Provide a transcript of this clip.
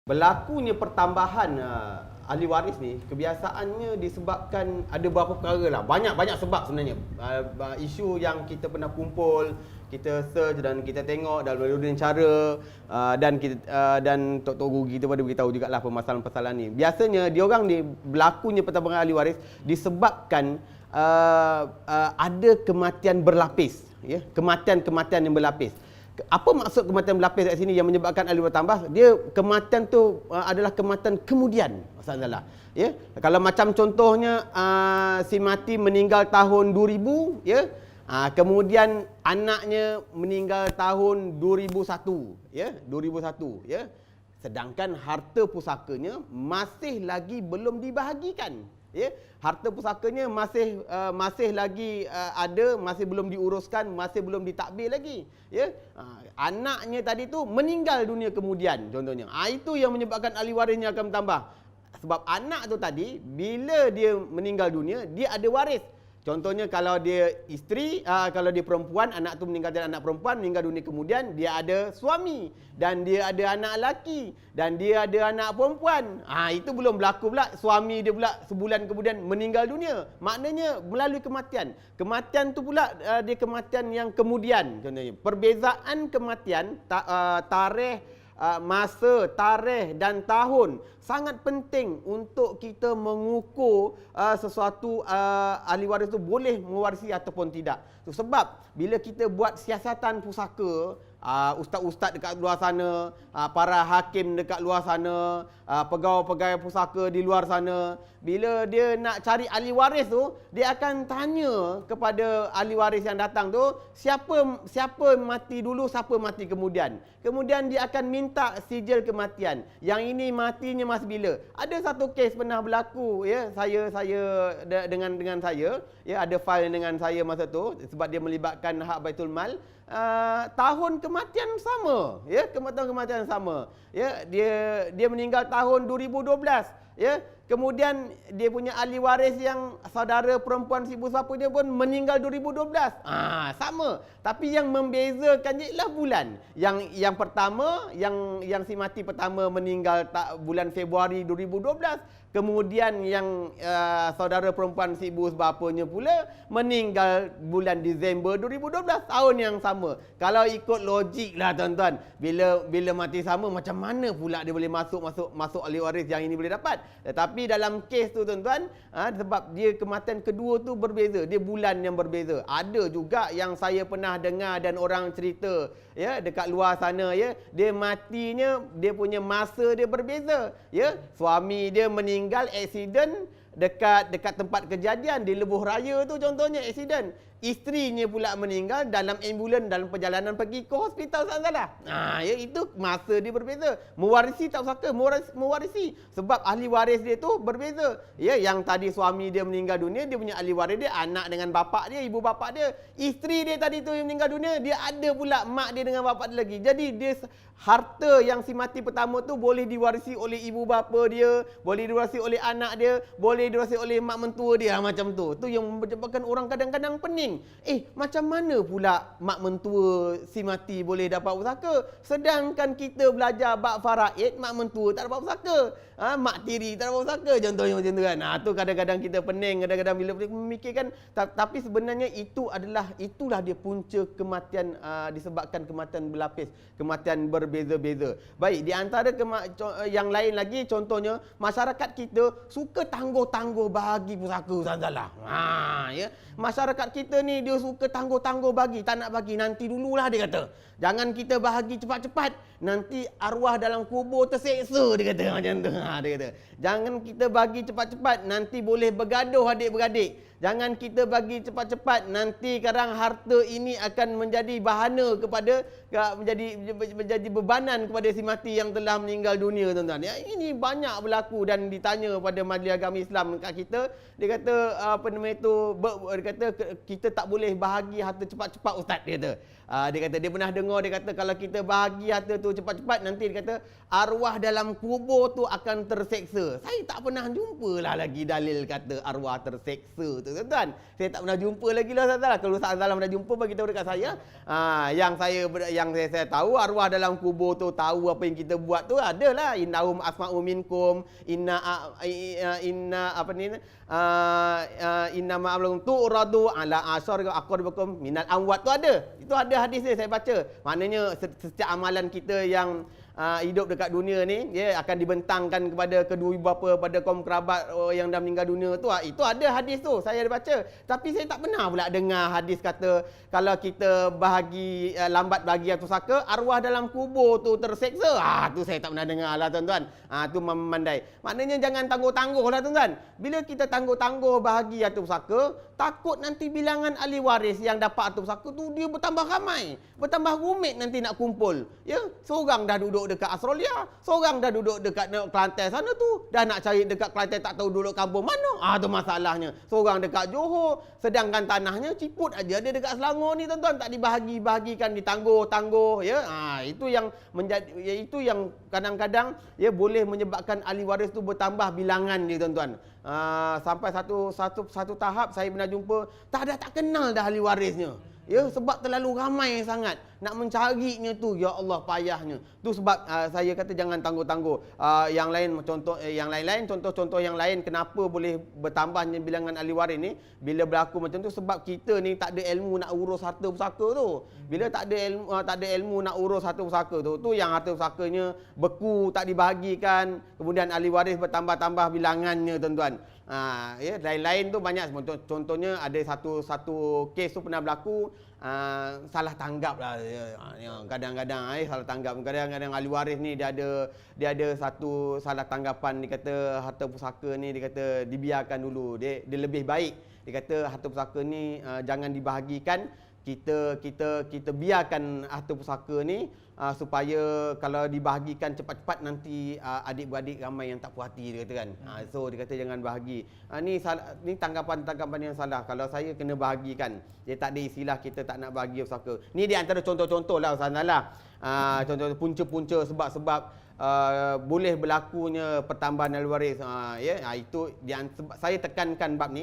Berlakunya pertambahan ahli waris ni kebiasaannya disebabkan ada beberapa perkara lah. Banyak sebab sebenarnya. Isu yang kita pernah kumpul, kita search dan kita tengok dalam berbagai cara dan Tok Guru kita pada beritahu jugalah permasalahan-permasalahan ni. Biasanya diorang ni berlakunya pertambahan ahli waris disebabkan ada kematian berlapis, ya, kematian yang berlapis. Apa maksud kematian berlapis kat sini yang menyebabkan ahli bertambah? Dia kematian tu adalah kematian kemudian. Masalah. Ya. Kalau macam contohnya si mati meninggal tahun 2000, ya. Kemudian anaknya meninggal tahun 2001, ya, 2001, ya. Sedangkan harta pusakanya masih lagi belum dibahagikan. Ya, harta pusakanya masih lagi ada, masih belum diuruskan, masih belum ditakbir lagi. Ya, anaknya tadi tu meninggal dunia kemudian, contohnya. Itu yang menyebabkan ahli warisnya akan bertambah. Sebab anak tu tadi bila dia meninggal dunia, dia ada waris. Contohnya kalau dia isteri, kalau dia perempuan, anak tu meninggal jadi anak perempuan, meninggal dunia kemudian, dia ada suami dan dia ada anak lelaki dan dia ada anak perempuan. Itu belum berlaku pula suami dia pula sebulan kemudian meninggal dunia. Maknanya melalui kematian. Kematian tu pula dia kematian yang kemudian, contohnya. Perbezaan kematian, tarikh, masa, tarikh dan tahun sangat penting untuk kita mengukur sesuatu ahli waris itu boleh mewarisi ataupun tidak. Sebab bila kita buat siasatan pusaka, ustaz-ustaz dekat luar sana, para hakim dekat luar sana, pegawai-pegawai pusaka di luar sana, bila dia nak cari ahli waris tu, dia akan tanya kepada ahli waris yang datang tu, siapa mati dulu, siapa mati kemudian. Kemudian dia akan minta sijil kematian. Yang ini matinya masa bila? Ada satu kes pernah berlaku, ya, saya dengan saya, ya, ada file dengan saya masa tu sebab dia melibatkan hak Baitul Mal. Tahun kematian sama, ya, kematian sama, ya, dia meninggal tahun 2012, ya. Kemudian dia punya ahli waris yang saudara perempuan si ibu bapa dia pun meninggal 2012. Sama. Tapi yang membezakan je ialah bulan. Yang pertama, yang si mati pertama meninggal bulan Februari 2012. Kemudian yang saudara perempuan si ibu bapanya pula meninggal bulan Disember 2012, tahun yang sama. Kalau ikut logik lah tuan-tuan, bila mati sama, macam mana pula dia boleh masuk ahli waris yang ini boleh dapat? Tetapi dalam kes tu tuan-tuan, sebab dia kematian kedua tu berbeza, dia bulan yang berbeza. Ada juga yang saya pernah dengar dan orang cerita, ya, dekat luar sana, ya, dia matinya, dia punya masa dia berbeza, ya. Suami dia meninggal aksiden dekat tempat kejadian di Lebuh Raya tu, contohnya aksiden. Isterinya pula meninggal dalam ambulan dalam perjalanan pergi ke hospital, salah. Ya, itu masa dia berbeza. Mewarisi tak usah mewarisi sebab ahli waris dia tu berbeza. Ya, yang tadi suami dia meninggal dunia, dia punya ahli waris dia anak dengan bapa dia, ibu bapa dia. Isteri dia tadi tu yang meninggal dunia, dia ada pula mak dia dengan bapa dia lagi. Jadi dia harta yang si mati pertama tu boleh diwarisi oleh ibu bapa dia, boleh diwarisi oleh anak dia, boleh diwarisi oleh mak mentua dia, macam tu. Tu yang menyebabkan orang kadang-kadang pening. Macam mana pula mak mentua si mati boleh dapat pusaka? Sedangkan kita belajar bab faraid, mak mentua tak dapat pusaka. Mak tiri tak dapat pusaka, contohnya macam tu kan. Tu kadang-kadang kita pening, kadang-kadang bila memikirkan, tapi sebenarnya itulah dia punca kematian, disebabkan kematian berlapis, kematian berbeza-beza. Baik, di antara yang lain lagi, contohnya masyarakat kita suka tangguh-tangguh bahagi pusaka, salah. Ya, masyarakat kita ni dia suka tangguh-tangguh bagi, tak nak bagi, nanti dululah dia kata. Jangan kita bahagi cepat-cepat, nanti arwah dalam kubur terseksa, dia kata macam tu. Dia kata, jangan kita bagi cepat-cepat, nanti boleh bergaduh adik-beradik. Jangan kita bagi cepat-cepat, nanti kadang harta ini akan menjadi bahana kepada menjadi bebanan kepada si mati yang telah meninggal dunia, tuan-tuan. Ya, ini banyak berlaku dan ditanya pada Majlis Agama Islam kat kita. Dia kata dia kata kita tak boleh bahagi harta cepat-cepat, ustaz, dia kata. Dia kata dia pernah dengar, dia kata kalau kita bahagi harta tu cepat-cepat, nanti dia kata arwah dalam kubur tu akan terseksa. Saya tak pernah jumpa lah lagi dalil kata arwah terseksa tu, tuan-tuan. Saya tak pernah jumpa lagi lah, Ustaz. Kalau Ustaz Salam dah jumpa, bagi tahu dekat saya. Yang saya tahu, arwah dalam kubur tu tahu apa yang kita buat tu, adalah innahum asma'u minkum, inna ma'amlakum tu'radu ala asyar aqrabukum minal amwat tu ada. Itu ada hadis dia, saya baca. Maknanya setiap amalan kita yang hidup dekat dunia ni, akan dibentangkan kepada kedua ibu bapa, pada kaum kerabat yang dah meninggal dunia tu. Itu ada hadis tu, saya ada baca. Tapi saya tak pernah pula dengar hadis kata kalau kita lambat bahagi atau saka, arwah dalam kubur tu terseksa. Tu saya tak pernah dengar lah, tuan-tuan. Tu memandai. Maknanya jangan tangguh-tangguh lah, tuan-tuan. Bila kita tangguh-tangguh bahagi atau saka, takut nanti bilangan ahli waris yang dapat atau saka tu dia bertambah ramai, bertambah rumit nanti nak kumpul. Seorang dah duduk dekat Australia, seorang dah duduk dekat Kelantan sana tu, dah nak cari dekat Kelantan tak tahu duduk kampung mana. Tu masalahnya. Seorang dekat Johor, sedangkan tanahnya ciput aja dia dekat Selangor ni, tuan-tuan, tak dibahagi-bahagikan, ditangguh-tangguh, itu yang kadang-kadang boleh menyebabkan ahli waris tu bertambah bilangan dia, tuan-tuan. Sampai satu tahap saya pernah jumpa tak kenal dah ahli warisnya. Sebab terlalu ramai sangat nak mencarinya tu, ya Allah payahnya. Tu sebab saya kata jangan tangguh-tangguh. Yang lain contoh yang lain kenapa boleh bertambahnya bilangan ahli waris ni bila berlaku macam tu, sebab kita ni tak ada ilmu nak urus harta pusaka tu. Bila tak ada ilmu nak urus harta pusaka tu yang harta pusakanya beku, tak dibahagikan, kemudian ahli waris bertambah-tambah bilangannya, tuan-tuan. Lain-lain tu banyak. Contohnya ada satu kes tu pernah berlaku, salah tanggap lah. Kadang-kadang salah tanggap. Kadang-kadang ahli waris ni dia ada satu salah tanggapan. Dia kata harta pusaka ni, dia kata dibiarkan dulu. Dia lebih baik. Dia kata harta pusaka ni jangan dibahagikan. Kita biarkan harta pusaka ni supaya kalau dibahagikan cepat-cepat nanti adik-beradik ramai yang tak puas hati, dia kata kan. So dia kata jangan bahagi. Ni tanggapan-tanggapan yang salah. Kalau saya kena bahagikan, dia tak ada istilah kita tak nak bahagi pusaka. Ni di antara contoh-contoh lah, Ustaz Nala. Contoh punca-punca sebab-sebab boleh berlakunya pertambahan ahli waris. Itu sebab saya tekankan bab ni